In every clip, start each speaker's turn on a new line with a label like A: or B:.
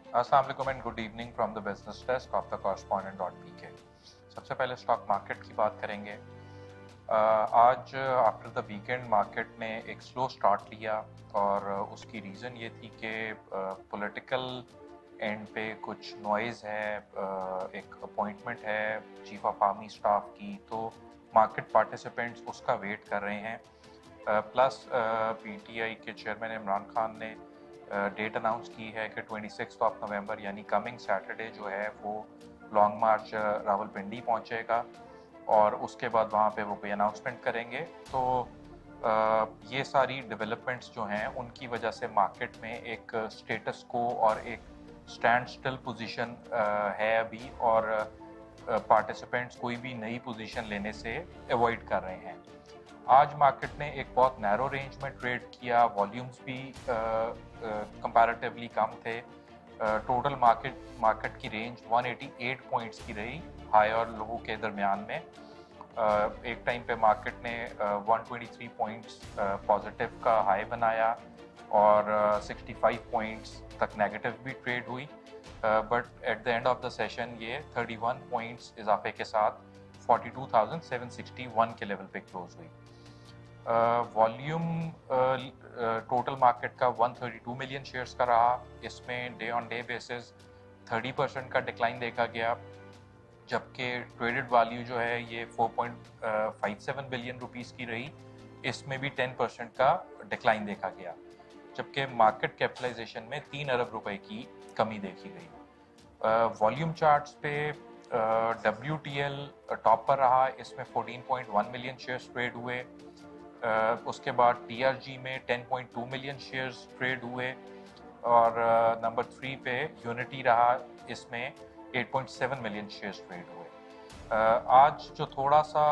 A: अस्सलाम वालेकुम and good evening from the business desk of the correspondent.pk। सबसे पहले स्टॉक मार्केट की बात करेंगे। आज आफ्टर द वीकेंड मार्केट ने एक स्लो स्टार्ट लिया और उसकी रीज़न ये थी कि पॉलिटिकल एंड पे कुछ नॉइज़ है, एक अपॉइंटमेंट है चीफ ऑफ आर्मी स्टाफ की, तो मार्केट पार्टिसिपेंट्स उसका वेट कर रहे हैं। प्लस पीटीआई के चेयरमैन इमरान खान ने डेट अनाउंस की है कि 26 ऑफ नवंबर यानी कमिंग सैटरडे जो है वो लॉन्ग मार्च रावलपिंडी पहुंचेगा और उसके बाद वहाँ पे वो कोई अनाउंसमेंट करेंगे। तो ये सारी डेवलपमेंट्स जो हैं उनकी वजह से मार्केट में एक स्टेटस को और एक स्टैंड स्टिल पोजीशन है अभी, और पार्टिसिपेंट्स कोई भी नई पोजीशन लेने से अवॉइड कर रहे हैं। आज मार्केट ने एक बहुत नैरो रेंज में ट्रेड किया, वॉल्यूम्स भी कंपैरेटिवली कम थे। टोटल मार्केट की रेंज 188 पॉइंट्स की रही, हाई और लो के दरमियान में। एक टाइम पे मार्केट ने 123 पॉइंट्स पॉजिटिव का हाई बनाया और 65 पॉइंट्स तक नेगेटिव भी ट्रेड हुई, but at the end of the session ये 31 पॉइंट्स इजाफे के साथ 42,761 के लेवल पे क्लोज हुई। वॉल्यूम टोटल मार्केट का 132 मिलियन शेयर्स का रहा। इसमें डे ऑन डे बेसिस 30% का डिक्लाइन देखा गया, जबकि ट्रेडेड वैल्यू जो है ये 4.57 बिलियन रुपीस की रही। इसमें भी 10% का डिक्लाइन देखा गया, जबकि मार्केट कैपिटलाइजेशन में 3 अरब रुपए की कमी देखी गई। वॉल्यूम चार्ट्स पे WTL टॉप पर रहा, इसमें 14.1 मिलियन शेयर्स ट्रेड हुए। उसके बाद TRG में 10.2 मिलियन शेयर्स ट्रेड हुए और नंबर 3 पे यूनिटी रहा, इसमें 8.7 मिलियन शेयर्स ट्रेड हुए। आज जो थोड़ा सा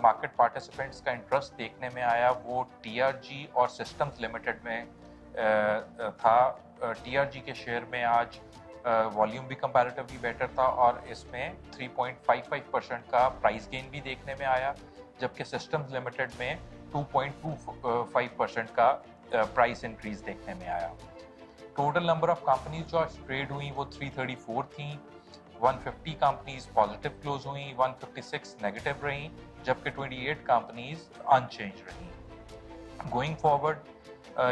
A: मार्केट पार्टिसिपेंट्स का इंटरेस्ट देखने में आया वो TRG और सिस्टम्स लिमिटेड में था। TRG के शेयर में आज वॉल्यूम भी कंपैरेटिवली बेटर था और इसमें 3.55% का प्राइस गेन भी देखने में आया, जबकि सिस्टम्स लिमिटेड में 2.25% का प्राइस इंक्रीज देखने में आया। टोटल नंबर ऑफ कंपनीज जो ट्रेड हुई वो 334 थी। 150 कंपनीज पॉजिटिव क्लोज हुई, 156 नेगेटिव रही, जबकि 28 कंपनीज अनचेंज रही। गोइंग फॉरवर्ड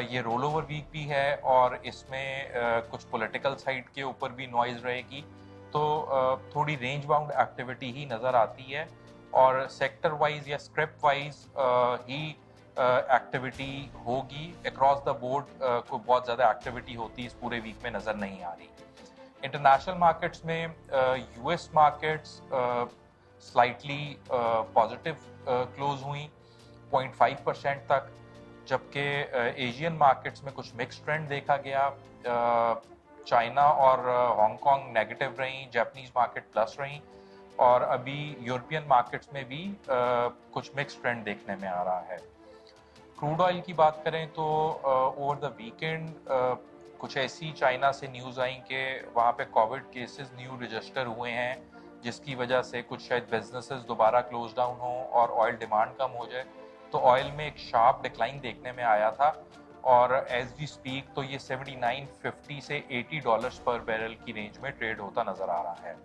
A: ये रोल ओवर वीक भी है और इसमें कुछ पॉलिटिकल साइड के ऊपर भी नॉइज रहेगी, तो थोड़ी रेंज बाउंड एक्टिविटी ही नज़र आती है और सेक्टर वाइज या स्क्रिप्ट वाइज ही एक्टिविटी होगी। अक्रॉस द बोर्ड को बहुत ज़्यादा एक्टिविटी होती इस पूरे वीक में नज़र नहीं आ रही। इंटरनेशनल मार्केट्स में US markets slightly positive close हुई 0.5% तक, जबकि एशियन मार्केट्स में कुछ मिक्स ट्रेंड देखा गया। चाइना और हांगकांग नेगेटिव रही, जापानीज मार्केट प्लस रही और अभी यूरोपियन मार्केट्स में भी कुछ मिक्स ट्रेंड देखने में आ रहा है। क्रूड ऑयल की बात करें तो ओवर द वीकेंड कुछ ऐसी चाइना से न्यूज़ आई कि वहाँ पे कोविड केसेस न्यू रजिस्टर हुए हैं, जिसकी वजह से कुछ शायद बिजनेसेस दोबारा क्लोज डाउन हो और ऑयल डिमांड कम हो जाए, तो ऑयल में एक शार्प डिक्लाइन देखने में आया था और एज वी स्पीक तो ये 79.50 से $80 पर बैरल की रेंज में ट्रेड होता नजर आ रहा है।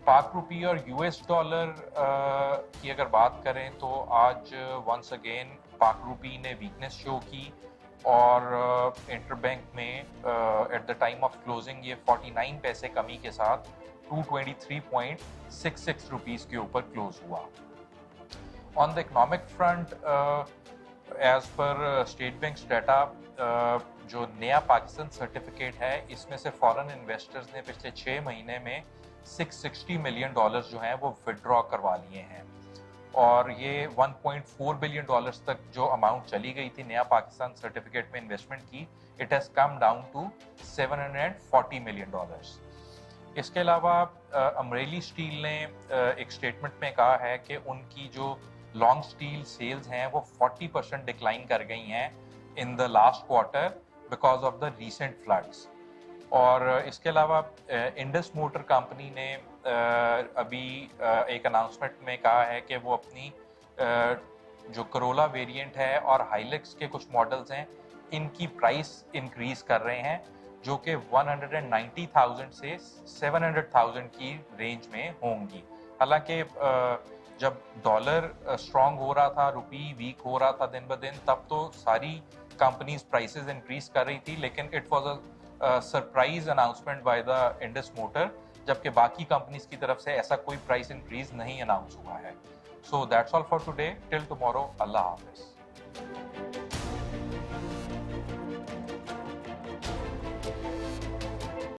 A: पाक रुपी और US डॉलर की अगर बात करें तो आज वंस अगेन पाक रुपी ने वीकनेस शो की और इंटरबैंक में at the time of closing ये 49 पैसे कमी के साथ 223.66 रुपीस के ऊपर क्लोज हुआ। On the economic front, as per state bank data, जो नया पाकिस्तान सर्टिफिकेट है इसमें से फॉरेन इन्वेस्टर्स ने पिछले 6 महीने में $660 मिलियन जो हैं वो विड्रॉ करवा लिए हैं और ये $1.4 बिलियन तक जो अमाउंट चली गई थी नया पाकिस्तान सर्टिफिकेट में इन्वेस्टमेंट की, it has come down to $740 million. इसके अलावा अमरेली स्टील ने एक स्टेटमेंट में कहा है कि उनकी जो लॉन्ग स्टील सेल्स हैं वो 40% डिक्लाइन कर गई हैं in the last quarter because of the recent floods. और इसके अलावा इंडस मोटर कंपनी ने अभी एक अनाउंसमेंट में कहा है कि वो अपनी जो करोला वेरिएंट है और हाइलक्स के कुछ मॉडल्स हैं इनकी प्राइस इंक्रीज कर रहे हैं, जो कि 190,000 से 700,000 की रेंज में होंगी। हालांकि जब डॉलर स्ट्रांग हो रहा था, रुपी वीक हो रहा था दिन ब दिन, तब तो सारी कंपनीज प्राइसेस इंक्रीज कर रही थी, लेकिन it was a surprise announcement by the Indus motor, जबकि बाकी कंपनीज की तरफ से ऐसा कोई प्राइस इंक्रीज नहीं अनाउंस हुआ है। So that's all for today, till tomorrow, Allah Hafiz.